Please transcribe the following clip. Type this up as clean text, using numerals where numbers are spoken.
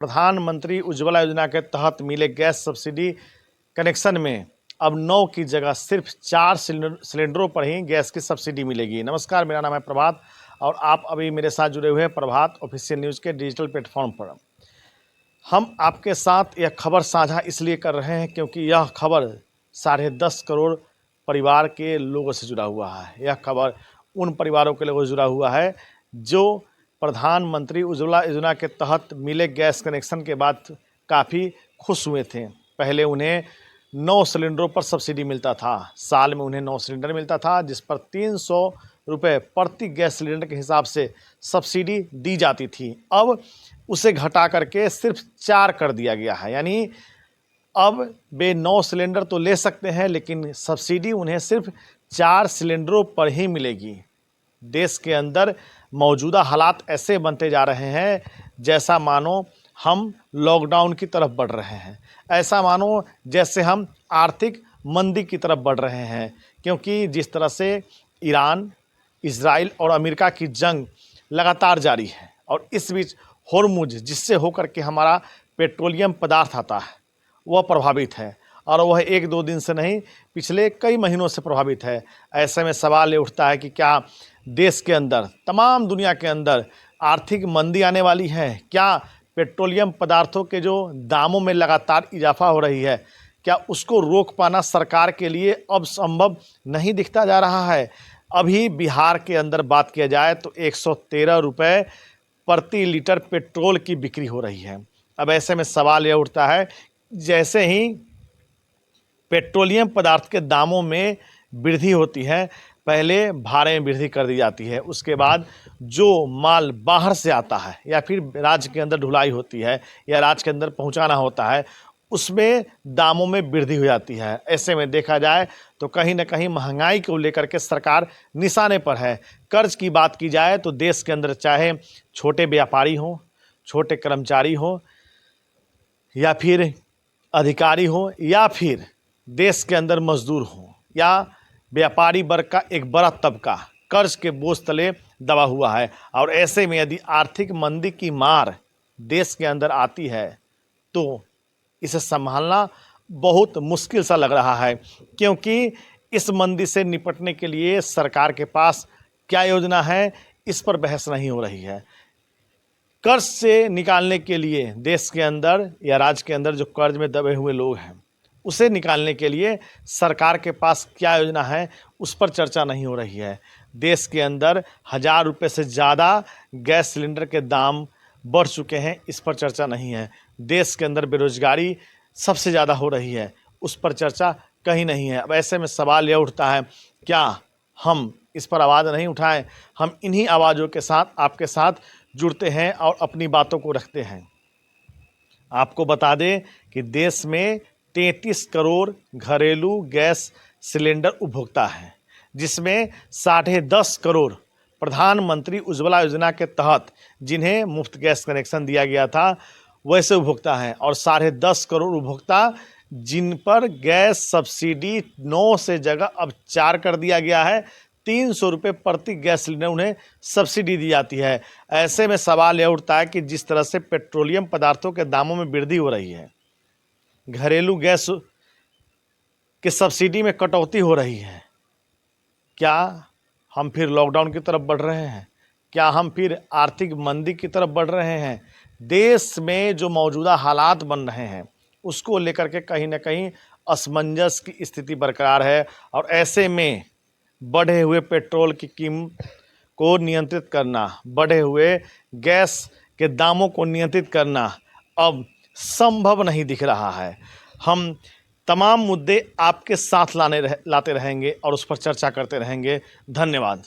प्रधानमंत्री उज्ज्वला योजना के तहत मिले गैस सब्सिडी कनेक्शन में अब 9 की जगह सिर्फ 4 सिलेंडरों पर ही गैस की सब्सिडी मिलेगी। नमस्कार, मेरा नाम है प्रभात और आप अभी मेरे साथ जुड़े हुए हैं प्रभात ऑफिशियल न्यूज़ के डिजिटल प्लेटफॉर्म पर। हम आपके साथ यह खबर साझा इसलिए कर रहे हैं क्योंकि यह खबर 10.5 करोड़ परिवार के लोगों से जुड़ा हुआ है। यह खबर उन परिवारों के लोगों से जुड़ा हुआ है जो प्रधानमंत्री उज्ज्वला योजना के तहत मिले गैस कनेक्शन के बाद काफ़ी खुश हुए थे। पहले उन्हें 9 सिलेंडरों पर सब्सिडी मिलता था। साल में उन्हें 9 सिलेंडर मिलता था, जिस पर 300 रुपये प्रति गैस सिलेंडर के हिसाब से सब्सिडी दी जाती थी। अब उसे घटा करके सिर्फ 4 कर दिया गया है, यानी अब वे 9 सिलेंडर तो ले सकते हैं लेकिन सब्सिडी उन्हें सिर्फ 4 सिलेंडरों पर ही मिलेगी। देश के अंदर मौजूदा हालात ऐसे बनते जा रहे हैं जैसा मानो हम लॉकडाउन की तरफ बढ़ रहे हैं, ऐसा मानो जैसे हम आर्थिक मंदी की तरफ बढ़ रहे हैं, क्योंकि जिस तरह से ईरान, इजराइल और अमेरिका की जंग लगातार जारी है और इस बीच होर्मुज, जिससे होकर के हमारा पेट्रोलियम पदार्थ आता है, वह प्रभावित है और वह 1-2 दिन से नहीं, पिछले कई महीनों से प्रभावित है। ऐसे में सवाल ये उठता है कि क्या देश के अंदर, तमाम दुनिया के अंदर आर्थिक मंदी आने वाली है? क्या पेट्रोलियम पदार्थों के जो दामों में लगातार इजाफा हो रही है, क्या उसको रोक पाना सरकार के लिए अब संभव नहीं दिखता जा रहा है? अभी बिहार के अंदर बात किया जाए तो 113 रुपये प्रति लीटर पेट्रोल की बिक्री हो रही है। अब ऐसे में सवाल यह उठता है, जैसे ही पेट्रोलियम पदार्थ के दामों में वृद्धि होती है, पहले भाड़े में वृद्धि कर दी जाती है, उसके बाद जो माल बाहर से आता है या फिर राज्य के अंदर ढुलाई होती है या राज्य के अंदर पहुंचाना होता है, उसमें दामों में वृद्धि हो जाती है। ऐसे में देखा जाए तो कहीं ना कहीं महंगाई को लेकर के सरकार निशाने पर है। कर्ज की बात की जाए तो देश के अंदर चाहे छोटे व्यापारी हों, छोटे कर्मचारी हों या फिर अधिकारी हो या फिर देश के अंदर मजदूर हो या व्यापारी वर्ग का एक बड़ा तबका कर्ज के बोझ तले दबा हुआ है। और ऐसे में यदि आर्थिक मंदी की मार देश के अंदर आती है तो इसे संभालना बहुत मुश्किल सा लग रहा है, क्योंकि इस मंदी से निपटने के लिए सरकार के पास क्या योजना है, इस पर बहस नहीं हो रही है। कर्ज से निकालने के लिए देश के अंदर या राज्य के अंदर जो कर्ज में दबे हुए लोग हैं, उसे निकालने के लिए सरकार के पास क्या योजना है, उस पर चर्चा नहीं हो रही है। देश के अंदर 1000 रुपये से ज़्यादा गैस सिलेंडर के दाम बढ़ चुके हैं, इस पर चर्चा नहीं है। देश के अंदर बेरोजगारी सबसे ज़्यादा हो रही है, उस पर चर्चा कहीं नहीं है। अब ऐसे में सवाल यह उठता है, क्या हम इस पर आवाज़ नहीं उठाएं? हम इन्हीं आवाज़ों के साथ आपके साथ जुड़ते हैं और अपनी बातों को रखते हैं। आपको बता दें कि देश में 33 करोड़ घरेलू गैस सिलेंडर उपभोक्ता हैं, जिसमें 10.5 करोड़ प्रधानमंत्री उज्ज्वला योजना के तहत जिन्हें मुफ्त गैस कनेक्शन दिया गया था वैसे उपभोक्ता हैं, और 10.5 करोड़ उपभोक्ता जिन पर गैस सब्सिडी 9 से जगह अब 4 कर दिया गया है। 300 रुपये प्रति गैस सिलेंडर उन्हें सब्सिडी दी जाती है। ऐसे में सवाल यह उठता है कि जिस तरह से पेट्रोलियम पदार्थों के दामों में वृद्धि हो रही है, घरेलू गैस की सब्सिडी में कटौती हो रही है, क्या हम फिर लॉकडाउन की तरफ बढ़ रहे हैं? क्या हम फिर आर्थिक मंदी की तरफ बढ़ रहे हैं? देश में जो मौजूदा हालात बन रहे हैं उसको लेकर के कहीं ना कहीं असमंजस की स्थिति बरकरार है, और ऐसे में बढ़े हुए पेट्रोल की कीमत को नियंत्रित करना, बढ़े हुए गैस के दामों को नियंत्रित करना अब संभव नहीं दिख रहा है। हम तमाम मुद्दे आपके साथ लाते रहेंगे और उस पर चर्चा करते रहेंगे। धन्यवाद।